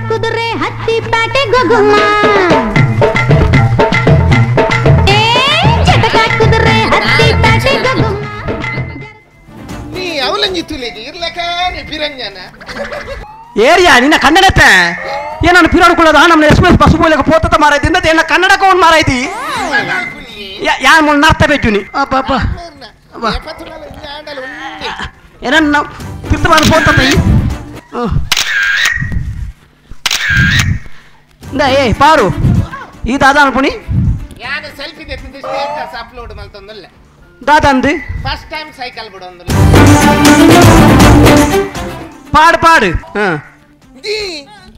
ಕುದುರೆ ಹತ್ತಿ ಪ್ಯಾಟೆ ಗೊಗುಮ್ಮ ಜಟಕ ಕುದುರೆ ಹತ್ತಿ ಪ್ಯಾಟೆ ಗೊಗುಮ್ಮ ನೀ ಅವಲಂಜಿ ತುಲಿಗೆ ಇರ್ಲಕ ನೀ ಪಿರಂಜನ ಏರಿಯಾ ನಿನ್ನ ಕನ್ನಡತ್ತೆ ಏನನ್ನು ಪಿರಾಡ್ಕೊಳ್ಳೋದು ನಮ್ಮನ್ನ ಎಕ್ಸ್ಪ್ರೆಸ್ ಬಸ್ ಮೂಲಕ ಪೋತತ ಮಾರೈತಿ ಏನ ಕನ್ನಡಕ ಒಂದು ಮಾರೈತಿ ಯಾರ ಮುನ್ನ ಅರ್ಥ ಬೇಜುನಿ ಅಪ್ಪ ಏನನ್ನ ನಾವು ತಿರ್ತು ಮಾಡಿ ಪೋತತ ಏ ಪಾರು ಈ ದಾದ ಅನ್ಪುಣಿ ಯಾರು ಸೆಲ್ಫಿ ತೆತ್ತಿದ್ದು ಸ್ಟೇಟಸ್ ಅಪ್ಲೋಡ್ ಮಾಡ್ತಂದಲ್ಲ ದಾದ ಅಂದು ಫಸ್ಟ್ ಟೈಮ್ ಸೈಕಲ್ ಬಿಡೊಂದಲ್ಲ ಪಾಡು ಪಾಡು ಜಿ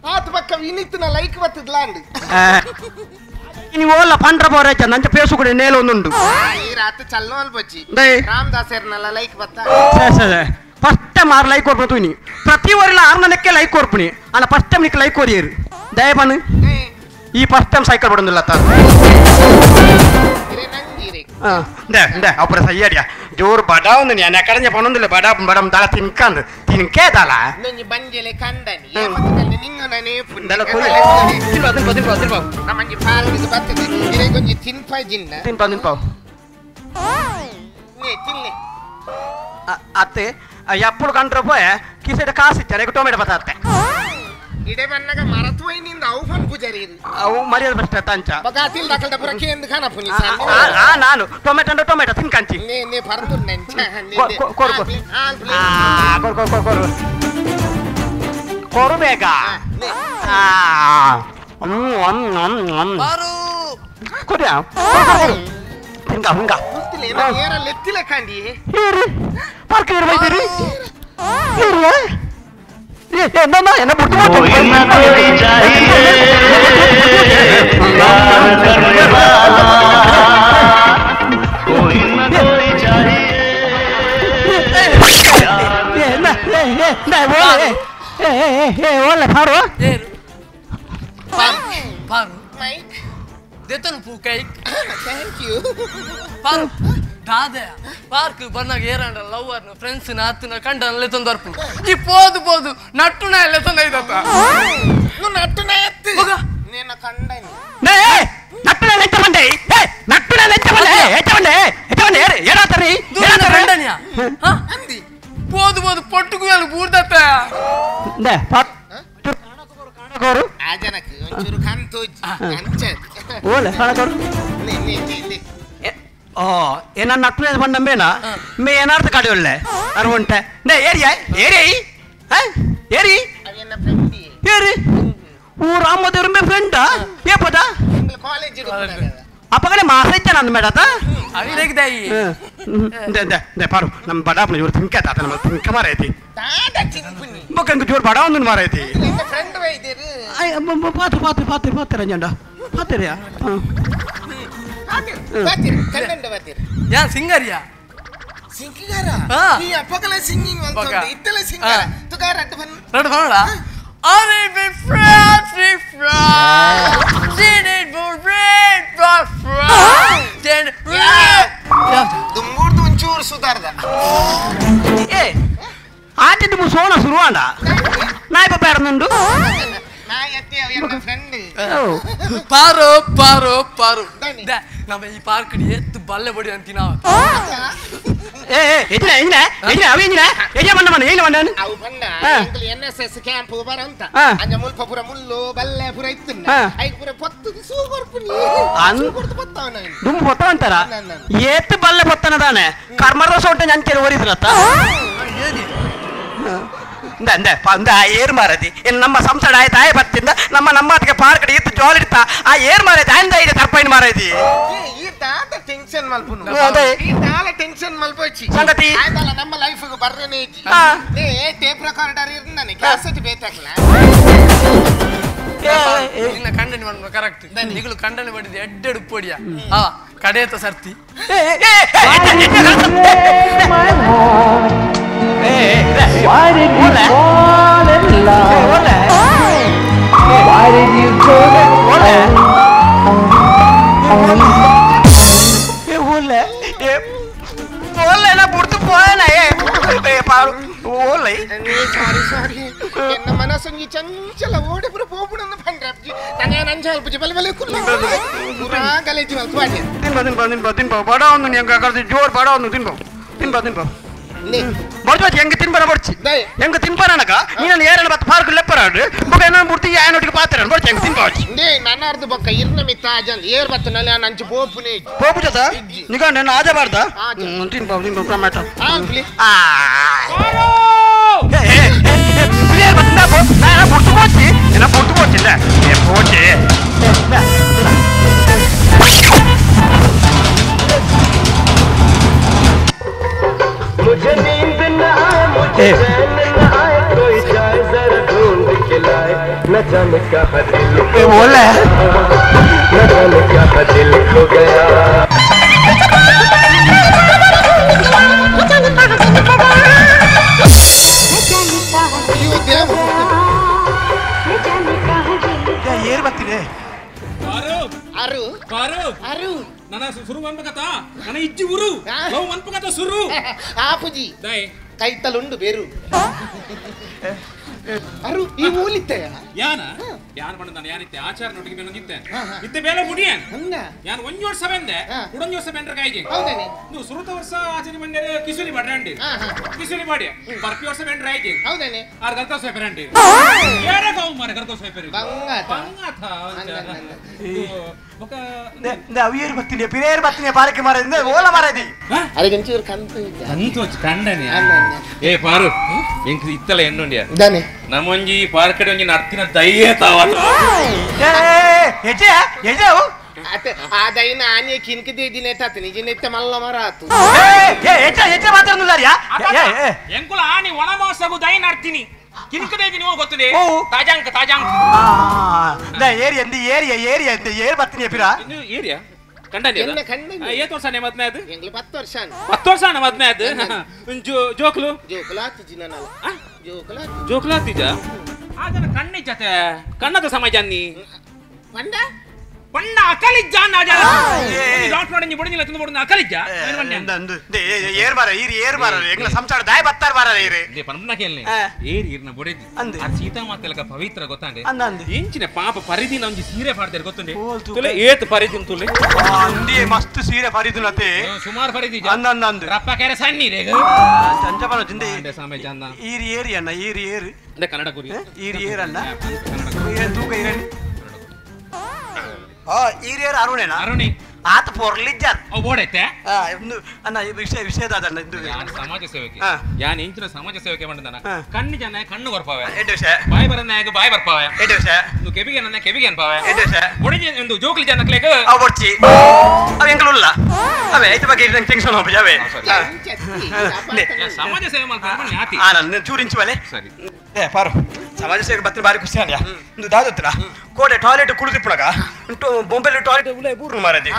ಆತ ಪಕ್ಕ ವಿನಿತ್ನ ಲೈಕ್ ಬರ್ತದ್ಲಾಂಡ್ ನೀವು ಓಲ್ಲ ಪಂಡ್ರ ಬೋರೇಚ ನಂಚ ಪೇಸು ಕೂಡ ನೇಲ ಒಂದುಂಡು ಈ ರಾತ್ ಚಲ್ಲೋಲ್ ಬಚ್ಚಿ ರಾಮದಾಸರ್ನಲ್ಲ ಲೈಕ್ ಬತ್ತ ಫಸ್ಟ್ ಟೈಮ್ ಆರು ಲೈಕ್ ಕೊಡ್ಬೋದು ನೀ ಪ್ರತಿ ಓರಿಲ್ಲ ಆರ್ನಕ್ಕೆ ಲೈಕ್ ಕೊಡ್ಪುನಿ ಅಲ್ಲ ಫಸ್ಟ್ ಟೈಮ್ ನಿಕ್ಕೆ ಲೈಕ್ ಕೊರಿಯರು ದಯಬನ್ ಈ ಫಸ್ಟ್ ಟೈಮ್ ಸೈಕಲ್ ಬಿಡೊಂದಿಲ್ಲ ತಾ ಅಪ್ಪರ ಸಯ್ಯಡಿಯ ಜೋರು ಬಡಾ ಒಂದು ನಾನು ಕಡೆಂಜ ಪಣೊಂದಿಲ್ಲ ಬಡ ಬಡಂ ದಳ ತಿನ್ಕಂದು ತಿನ್ಕೇ ದಳ ನಂಜಿ ಬಂಜೆಲೆ ಕಂಡನಿ ಏಪತ್ತಲ್ಲಿ ನಿಂಗನನೆ ದಳ ನಮ್ಮಂಜಿ ಪಾರದಿಗೆ ಬರ್ತದೆ ಇರೆ ಕೊಂಜಿ ತಿನ್ಪಾಯ್ ಜಿನ್ನ ತಿನ್ಪಾವ್ ನೇ ತಿನ್ನೆ ಅತ್ತೆ ಎప్పుడు ಕಂಡ್ರ ಪೋಯ ಕಿಸೆಟ ಕಾಸು ಇಚ್ಚಾರೆ ಟೊಮೆಟೊ ಬತ್ತಾತ್ತೆ ಇಡೆ ಬನ್ನಗ ಮರತು ವೈನಿಂದ ಅವು ಫನ್ ಪೂಜಾರಿ ಅವು ಮರ್ಯಾದ ಬಷ್ಟ ತಂಚ ಬಗಾತಿಲ್ ದಕಲ್ದ ಪುರಕ್ಕೆ ಎಂದು ಕಾಣಪುನಿ ನಾನು ಟೊಮೆಟೊ ತಿನ್ಕಂಚಿ ನೇ ಪರ್ದು ನೆಂಚ ಕೊರು ಬೇಗ ಕೊರಿಯ ಹಿಂಗ ಹಿಂಗ ಲೆತ್ತಿಲೆ ಕಾಂಡಿ ಪಾರ್ಕ್ ಬೈತೀರಿ என்ன ಪಾರ್ಕ್ ಬಂದಾಗ ಏರಂಡ ಲವರ್ ಫ್ರೆಂಡ್ಸ್ ನಾತಿನ ಕಂಡಲ್ಲ ತಂದರ್ಪು ಈ ಪೋದು ಪೋದು ನಟ್ಟುನ ಎಲ್ಲ ತಂದ ಇದತ್ತ ನಟ್ಟುನ ಎತ್ತು ನೀನ ಕಂಡನಿ ನಟ್ಟುನ ಲೆಚ್ಚ ಬಂದೆ ನಟ್ಟುನ ಲೆಚ್ಚ ಬಂದೆ ಏನಾತರಿ ಕಂಡನಿಯ ಅಂದಿ ಪೋದು ಪೋದು ಪೊಟ್ಟುಕು ಎಲ್ಲ ಬೂರ್ದತ್ತ ಕಾಣಕೋರು ಆ ಜನಕ್ಕೆ ಒಂಚೂರು ಕಂತೋಜಿ ಅಂಚತ್ ಓಲೆ ಕಾಣಕೋರು ಏನ ನಟ್ಟುನ ಬಂಡಂಬೇನಾ ಮೇ ಏನಾರ್ಥ ಕಾಡಿ ಒಳ್ಳೆ ಅರುವಂಟೆ ನೇ ಏರಿಯಾ ಏರಿ ಅವೆನ್ನ ಫ್ರೆಂಡಿ ಏರಿ ಊ ರಾಮದೇವ್ರ ಮೇ ಫ್ರೆಂಡಾ ಏ ಪದ ಕಾಲೇಜ್ ಅಪ್ಪಗನೆ ಮಾಸ ಇಚ್ಚ ನನ್ನ ಮೇಡತ ಅವಿದಾಯಿ ಪಾರು ನಮ್ಮ ಬಡಾಪನ ಇವ್ರು ತಿನ್ಕೇತ ನಮ್ಮ ತಿನ್ಕ ಮಾರೈತಿ ದಾದಾ ಚಿನ್ಪುನಿ ಬೊಕ್ಕಂಗ ಜೋರ್ ಬಡ ಒಂದು ಮಾರೈತಿ ಫ್ರೆಂಡ್ ವೈದ್ಯರು ಪಾತ್ರ ರಂಜಂಡ ಪಾತ್ರೆಯಾ ಯಾ ಸಿಂಗರಿಯಾ ಸಿಂಗಿಗಾರ ಈ ಅಪ್ಪಕಲ ಸಿಂಗಿಂಗ್ ಅಂತ ಇತ್ತಲ ಸಿಂಗಾರ ತುಗಾರ ಅಡ್ಡ ಬನ್ ರಡ್ ಬನ್ನಡ ಅರೆ ಬಿ ಫ್ರಾಫಿ ಫ್ರಾ ಸಿನೆಟ್ ಬೋರೆಟ್ ಫ್ರಾ ದೆನ್ ದುಂಬೂರ್ದು ಒಂಚೂರು ಸುಧಾರ್ದ ಏ ಆಟಿದ್ದು ಮುಸೋಣ ಶುರುವಾಂಡ ನಾಯಿ ಬೇಡನುಂಡು ನಾ ಎತ್ತಿ ಅವನ ಫ್ರೆಂಡ್ ಪಾರು ನಮ್ಮ ಈ ಪಾರ್ಕ್ ಎತ್ತು ಬಲ್ಲೆ ಬಡಿ ಅಂತೀನ ಅವು ಬಂದ NSS ಕ್ಯಾಂಪ್ ಬರಂತ ಅಂಜ ಮುಲ್ಪಪುರ ಮುಲ್ಲು ಬಲ್ಲೆ ಪುರ ಇತ್ತನ್ನ ಐ ಪುರ ಪತ್ತು ಸೂಗರ್ಪುನಿ ಸೂಗರ್ದು ಪತ್ತವನ ದುಮ್ ಪತ್ತವಂತಾರ ಏತ್ತು ಬಲ್ಲೆ ಪತ್ತನದಾನೆ ಕರ್ಮರ ಸೊಂಟ ನಂಕೆರೆ ಓರಿದ್ರತ್ತ ಏರ್ ಮಾರದಿ ಇನ್ನು ನಮ್ಮ ಸಂಸಡ ಆಯ್ತು ಆಯ ಬತ್ತಿಂದ ನಮ್ಮ ಅದಕ್ಕೆ ಪಾರ್ಕ್ ಇತ್ತು ಜೋಲ್ ಇಡ್ತಾ ಆ ಏರ್ ಮಾರೈತಿ ಅಂದ ಇದೆ ತರ್ಪೈನ್ ಮಾರೈತಿ ಈ ದಾದ ಟೆನ್ಷನ್ ಮಲ್ಪುನು ಈ ದಾಲ ಟೆನ್ಷನ್ ಮಲ್ಪೋಚಿ ಸಂಗತಿ ಆಯ್ತಲ್ಲ ನಮ್ಮ ಲೈಫ್ ಗೆ ಬರ್ರೇನೆ ಇಜ್ಜಿ ಏ ಟೇಪ್ ರೆಕಾರ್ಡರ್ ಇರ್ತಾನೆ ಕ್ಯಾಸೆಟ್ ಬೇಕಲ್ಲ ನಿನ್ನ ಖಂಡನೆ ಮಾಡ್ಬೇಕು ಕರೆಕ್ಟ್ ನಿಗಳು ಖಂಡನೆ ಮಾಡಿದ್ದು ಎಡ್ಡೆಡು ಪೊಡಿಯ ಕಡೆಯತ ಸರ್ತಿ Why did you fall in love? Why did you go ಓಲೆ ನಾ ಬಿಡ್ತು ಪೋಯನ ಏ ಪಾರು ಓಲೆ ಪೋಪುಲೈ ಸಾರಿ ಎನ್ನ ಮನಸ್ಸೊಂಜಿ ಚಂಚಲ ಓಡಿ ಪುರ ಪೋಪುಡನ್ನ ಪಂಡ್ರೆ ಅಪ್ಜಿ ತನೆ ನಂಜ ಅಲ್ಪಜಿ ಬಲೆ ಕುಲ್ಲ ಪುರಾ ಗಲೇಜಿ ಮಲ್ಪಾಡಿ ತಿನ್ಬೋ ಬಡ ಒಂದು ಹೆಂಗ ಕರ್ದಿ ಜೋರ್ ಬಡ ಒಂದು ತಿನ್ಬೋ ಬಡ್ಜಿ ಹೆಂಗ ತಿನ್ಬಾರ ಬಡ್ಚಿ ಹೆಂಗ ತಿನ್ಬಾರನಕ ನೀನು ಏರನ ಬತ್ತ ಪಾರ್ಕ್ ಲೆಪ್ಪರಾಡು ಬೊಕ ಏನ ಮೂರ್ತಿ ಯಾನೊಟ್ಟಿಗೆ ಪಾತ್ರ ಬಡ್ಚಿ ಹೆಂಗ ತಿನ್ಬಾಚಿ ನೇ ನನ್ನ ಅರ್ಧ ಬೊಕ್ಕ ಇರ್ನ ಮಿತ್ತ ಆಜನ್ ಏರ್ ಬತ್ತ ನಲೆ ನಂಚ ಪೋಪುನೆ ಪೋಪು ಜತ ನಿಗ ನನ್ನ ಆಜ ಬಾರ್ದ ತಿನ್ಬೋ ಟೊಮ್ಯಾಟೊ ಆಗ್ಲಿ ಪ್ಲೇಯರ್ ಬತ್ತ ನಾ ಪುಟ್ಟು ಪೋಚಿ ಏನ ಪುಟ್ಟು ಪೋಚಿಲ್ಲ ಏ ಪೋಚಿ मुझे नींद न आए मुझे चैन न आए कोई जाए जरा ढूंढ के लाए न जाने कहाँ दिल बोले न जाने कहाँ दिल खो गया ಏರ್ ಬರ್ತಿದೆ ಅರು ನನ್ನ ಸುರು ಅನ್ಪಕತ ನನ್ನ ಇಜ್ಜಿ ಉರು ಲವ್ ಅನ್ಪಕತ ಸುರು ಆಪುಜಿ ದೈ ಕೈತಲುಂಡು ಬೇರು ಅರು ಈ ಊಲಿತ್ತೆ ಯಾನ ಪಂಡ ನಾನು ಯಾನಿತ್ತೆ ಆಚಾರ ನೊಟ್ಟಿಗೆ ಬಂದಿದ್ದೆ ಇತ್ತೆ ಬೇಲೆ ಮುಡಿಯನ್ ಯಾನ್ ಒಂಜ್ ವರ್ಷ ಬಂದೆ ಉಡೊಂಜ್ ವರ್ಷ ಬಂದ್ರೆ ಕೈಗೆ ಹೌದೇನೆ ನೀವು ಸುರುತ ವರ್ಷ ಆಚರಣೆ ಬಂದರೆ ಕಿಸುಲಿ ಮಾಡ್ರಂಡಿ ಕಿಸುಲಿ ಮಾಡಿ ಬರ್ಪಿ ವರ್ಷ ಬಂದ್ರೆ ಆಯ್ಕೆ ಹೌದೇನೆ ಆರ್ ಗರ್ಕ ಸೈಪರಂಡಿ ಯಾರೇ ಕಾವು ಮಾರೆ ಗರ್ಕ ಸೈಪರಿ ಬಂಗಾತ ಬಕ ಅವಿಯರ್ ಬರ್ತೀನಿ ಪಿರೇರ್ ಬರ್ತೀನಿ ಪಾರಕ್ಕೆ ಮಾರದಿಂದ ಓಲ ಮಾರದಿ ಅದಕ್ಕೊಂಚೂರು ಕಂತು ಕಂಡನೆ ಏ ಪಾರು ಎಂಕ್ ಇತ್ತಲ್ಲ ಎನ್ನುಂಡ್ಯ ಇದಾನೆ ನಮ್ಮೊಂಜಿ ಪಾರ್ಕಡೆ ಒಂಜಿ ನರ್ತಿನ ದಯ್ಯೇ ತಾವಲ್ಲ ಹೆಜೆ ಹೆಜೆವು ಆ ದೈನ ಆನೆ ಕಿನ್ಕದೆ ದಿನ ಎತ್ತಾತ ನಿಜ ನೆತ್ತ ಮಲ್ಲ ಮರ ಆತು ಹೆಜೆ ಮಾತಾಡುದಿಲ್ಲ ಎಂಕುಲ ಆನಿ ಒಣಮಾಸಗು ದೈ ನರ್ತಿನಿ ಕಿನ್ಕದೆ ದಿನ ಗೊತ್ತದೆ ತಾಜಾಂಕ ಏರಿಯಾ ಏರಿಯಾ ಏರ್ ಬರ್ತೀನಿ ಪಿರಾ ಇನ್ನು ಏರಿಯಾ ಕಂಡನೆ ಎನ್ನ ಕಂಡನೆ ಏತ್ ವರ್ಷನೇ ಮದ್ಮೆ ಅದು ಎಂಗ್ಲು 10 ವರ್ಷ 10 ವರ್ಷ ಮದ್ಮೆ ಅದು ಜೋಕ್ಲು ಜೋಕುಲಾತು ಜಿನನಲ್ಲ ಜೋಕುಲಾತು ಜೋಕ್ಲಾತಿಜ ಆದನ ಕಣ್ಣಿ ಜತೆ ಕಣ್ಣದ ಸಮಯ ಜನ್ನಿ ಪಂಡ ಪಣ್ಣ ಅಕಲಿಜ್ಜ ನಾಜಾರ ಡಾಕ್ಟರ್ ನೋಡಿ ಬುಡಿನಿಲ್ಲ ತಿಂದು ಬುಡಿನ ಅಕಲಿಜ್ಜ ಏರ್ ಬಾರ ಏರ್ ಬಾರ ಎಂಗ್ಲ ಸಂಸಾರ ದಾಯ ಬತ್ತಾರ ಬಾರ ಏರೆ ದೇ ಪನ್ಮನ ಕೇಳ್ನೆ ಏರ್ ಇರ್ನ ಬುಡಿದಿ ಅಂದೆ ಆ ಸೀತಾ ಮಾತೆಲಕ ಪವಿತ್ರ ಗೊತ್ತಾಂಡೆ ಅಂದೆ ಎಂಚಿನ ಪಾಪ ಪರಿದಿನ ಒಂಜಿ ಸೀರೆ ಪಾಡ್ತಾರೆ ಗೊತ್ತುಂಡೆ ತುಲೆ ಏತ್ ಪರಿದಿನ ತುಲೆ ಅಂದಿ ಮಸ್ತ್ ಸೀರೆ ಪರಿದಿನತೆ ಸುಮಾರು ಪರಿದಿ ಅಂದಂದ ರಪ್ಪ ಕೆರೆ ಸಣ್ಣಿ ರೇಗ ಚಂಚಪನ ಜಿಂದೆ ಅಂಡೆ ಸಮಯ ಚಂದ ಏರಿ ಅಣ್ಣ ಏರಿ ಅಂದೆ ಕನ್ನಡ ಗುರಿ ಏರ್ ಅಣ್ಣ ತೂಕ ಇರಲಿ ಈರೇರ್ ಅರುಣೇನ ಅರುಣಿ ಆತ ಪೊರ್ಲಿಜ್ಜಾರ್ ಅವ್ ಓಡೈತೆ ಅಣ್ಣ ವಿಷಯದಾದಣ್ಣ ಇದು ಯಾನ್ ಸಮಾಜ ಸೇವಕ್ಕೆ ಯಾನ್ ಇಂಚಿನ ಸಮಾಜ ಸೇವಕ್ಕೆ ಮಾಡಿದಾನ ಕಣ್ಣು ಜನ ಕಣ್ಣು ಬರ್ಪಾವೆ ಎಡ್ಡು ವಿಷಯ ಬಾಯಿ ಬರನ್ನಾಗ ಬಾಯಿ ಬರ್ಪಾವೆ ಎಡ್ಡು ವಿಷಯ ನೀವು ಕೆಬಿಗೆ ನನ್ನ ಕೆಬಿಗೆ ಅನ್ಪಾವೆ ಎಡ್ಡು ವಿಷಯ ಬುಡಿಜಿ ಒಂದು ಜೋಕ್ಲಿ ಜನಕ್ಲೇಗ ಅವ್ ಬರ್ಚಿ ಅವ ಎಂಕಲುಲ್ಲ ಅವೇ ಐತ ಬಗ್ಗೆ ನಂಗೆ ಟೆನ್ಷನ್ ಹೋಗ್ಬಿಡಿ ಅವೇ ಸಮಾಜ ಸೇವೆ ಮಾಡ್ಕೊಂಡು ಯಾತಿ ನಾನು ಚೂರಿಂಚು ಬಲೆ ಸರಿ ಏ ಪಾರು ಸಮಾಜ ಸೇವೆ ಬತ್ತಿನ ಬಾರಿ ಖುಷಿ ಅನ್ಯಾ ಒಂದು ದಾದತ್ರ ಕೋಟೆ ಟಾಯ್ಲೆಟ್ ಕುಳಿತಿಪ್ಪಳಗ ಮೊಬೈಲ್ ಟಾಯ್ಲೆಟ್ ಉಳ್ಳೆ ಬೂರ್ನು ಮಾರದಿ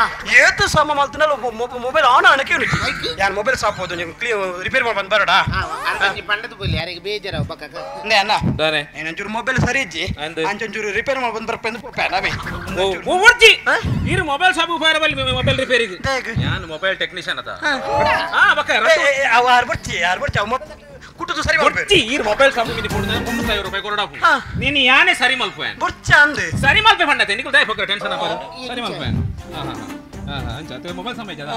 ಏತು ಸಮ ಮಲ್ತನಲ್ಲ ಮೊಬೈಲ್ ಆನ್ ಅಣಕ್ಕೆ ಯಾನ್ ಮೊಬೈಲ್ ಸಾಪ್ ಹೋದು ನೀವು ರಿಪೇರ್ ಮಾಡಿ ಬಂದ್ ಬರೋಡ ಪಂಡದ ಬೋಲಿ ಯಾರಿಗೆ ಬೇಜಾರ ಬಕ್ಕ ಅಂದೆ ಅಣ್ಣ ದಾನೆ ಏನಂಚೂರು ಮೊಬೈಲ್ ಸರಿ ಇಜ್ಜಿ ಅಂಚೂರು ರಿಪೇರ್ ಮಾಡಿ ಬಂದ್ ಬರ್ಪೆಂದು ಪೋಪೆ ಓ ವರ್ಜಿ ಇರು ಮೊಬೈಲ್ ಶಾಪ್ ಉಪಯೋಗ ಮೊಬೈಲ್ ರಿಪೇರಿಗೆ ಯಾನ್ ಮೊಬೈಲ್ ಟೆಕ್ನಿಷಿಯನ್ ಅದ ಹಾ ಬಕ್ಕ ಅವ ಬರ್ಚಿ ಅವ ಮೊಬೈಲ್ ಕುಟ್ಟದು ಸರಿ ಬರ್ಚಿ ಇರು ಮೊಬೈಲ್ ಶಾಪ್ ಮಿನಿ ಕೊಡ್ನ 300 ರೂಪಾಯಿ ಕೊಡಾಪು ನೀನು ಯಾನೇ ಸರಿ ಮಲ್ಪೆ ಬರ್ಚ ಅಂದೆ ಸರಿ ಮಲ್ಪೆ ಫಂಡತೆ ನಿಕಲ್ ದೈ ಫಕ ಟೆನ್ಷನ್ ಅಪ್ಪ ಸರಿ ಮಲ್ಪೆ ಹಾ ಅಂಚ ಅತ ಮೊಬೈಲ್ ಸಮಯ ಜದ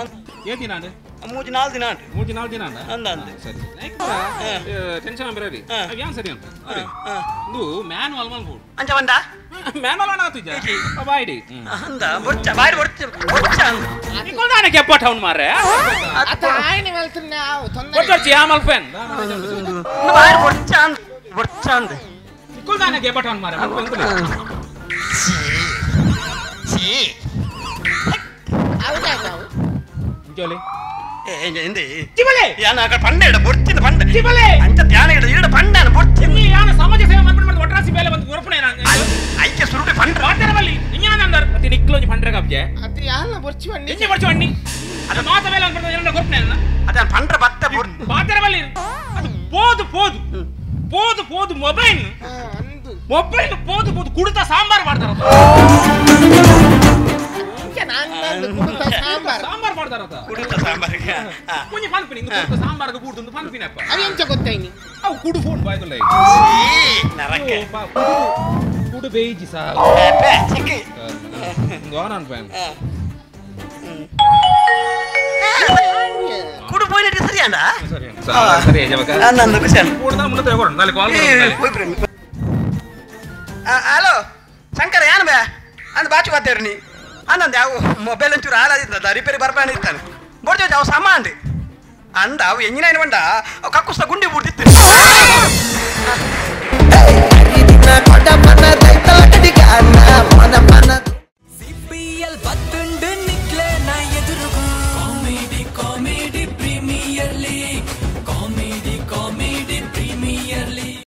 ಏ ದಿನ ಅಂದೆ 3-4 ದಿನ ಅಂದೆ 3-4 ದಿನ ಅಂದ ಅಂದೆ ಸರಿ ಟೆನ್ಷನ್ ಅಂಬರರಿ ಯಾನ್ ಸರಿ ಅಂತ ಅರೆ ಇದು ಮ್ಯಾನುವಲ್ ಮಲ್ಪು ಅಂಚ ಬಂದ ಮ್ಯಾನುವಲ್ ಅಣ್ಣ ತುಜ ಬಾಯ್ಡಿ ಅಂದ ಬರ್ಚ ಬಾರಿ ಬರ್ಚ ನಿಕಲ್ ದಾನೆ ಕೆಪ್ಪ ಟೌನ್ ಮಾರೆ ಅತ ಆಯ್ನೆ ಮಲ್ತನ ನಾವು ತೊಂದರೆ ಕೊಟ್ಟರ್ಚಿ ಯಾ ಮಲ್ಪೆನ್ ಬಾರಿ ಬರ್ಚ ಅಂದೆ ನಿಕಲ್ ದಾನೆ ಕೆಪ್ಪ ಟೌನ್ ಮಾರೆ ಹೌದಾ ನಾವು ಜೋಲಿ ಎಂದೆ ಚಿಬಲೆ ಯಾನ ಅಕ ಪಂಡೆ ಬರ್ಚಿನ ಪಂಡೆ ಚಿಬಲೆ ಅಂಚ ಧ್ಯಾನ ಇಡ ಪಂಡೆ ಬರ್ಚಿನ ನೀ ಯಾನ ಸಮಾಜ ಸೇವೆ ಮಾಡ್ಬಿಟ್ಟು ಒಟ್ರಾಸಿ ಮೇಲೆ ಬಂದು ಗೊರಪಣೆ ನಾನು ಐಕೆ ಸುರುಟಿ ಪಂಡೆ ಮಾತಾಡಬಲ್ಲಿ ಇಂಜನ ನಂದರ್ ಮತ್ತೆ ನಿಕ್ಲೋಜಿ ಪಂಡ್ರೆ ಕಬ್ಜೆ ಅತ ಯಾಲ್ಲ ಬರ್ಚಿ ಬಂಡಿ ಇಂಜಿ ಬರ್ಚು ಬಣ್ಣಿ ಅದು ಮಾತ ಮೇಲೆ ಅನ್ಬಿಟ್ಟು ಎಲ್ಲ ಗೊರಪಣೆ ಅಲ್ಲ ಅದ ಪಂಡ್ರೆ ಬತ್ತ ಮಾತಾಡಬಲ್ಲಿ ಅದು ಪೋದು ಮೊಬೈಲ್ ಅಂದು ಮೊಬೈಲ್ ಪೋದು ಕುಡಿತ ಸಾಂಬಾರ್ ಮಾಡ್ತಾರ ಸಾಂಬಾರ್ ಮಾಡ್ತಾರತ್ತ ಕುಡುತ್ತ ಸಾಂಬಾರಿಗೆ ಕೊಂಚ ಪನ್ಪಿನಿ ಕುಡುತ್ತ ಸಾಂಬಾರ್ಗೆ ಕೂಡ್ತಂದು ಪನ್ಪಿನಪ್ಪ ಅವು ಎಂಚ ಗೊತ್ತಾಯ್ನಿ ಅವು ಕುಡು ಫೋನ್ ಬಾಯ್ದಲ್ಲ ನರಕ್ಕೆ ಕುಡು ಬೇಯಿಸಿ ಸಾ ಚಿಕ್ಕಿ ಗೋನಾನ್ ಫ್ಯಾನ್ ಕುಡು போயிட்டு சரியாண்டா ಸರಿ ಸರಿ ಜಮಕ ನಂದು ಖುಷಿಯಾನ ಕೂಡದ ಮುಂದೆ ತಗೊಂಡು ನಾಳೆ ಕಾಲ್ ಮಾಡ್ತೀನಿ ಹಲೋ ಶಂಕರ ಏನು ಬೇ ಅಂದ್ ಬಾಚು ಬಾತೇರಿ ನೀ ಅನ್ನಂದು ಯಾವ ಮೊಬೈಲ್ ಒಂಚೂರು ಹಾಳಾದಿದ್ದ ರಿಪೇರಿ ಬರ್ಬಾಣ ಇರ್ತಾನೆ ಬೋಡ್ಜೋಜ್ ಅವು ಸಮ ಅಂಡಿ ಅಂದ ಅವು ಎಂಜಿನ ಏನು ಬಂಡ ಅವು ಕಕ್ಕುಸ್ತ ಗುಂಡಿ ಬುಡ್ದಿತ್ತು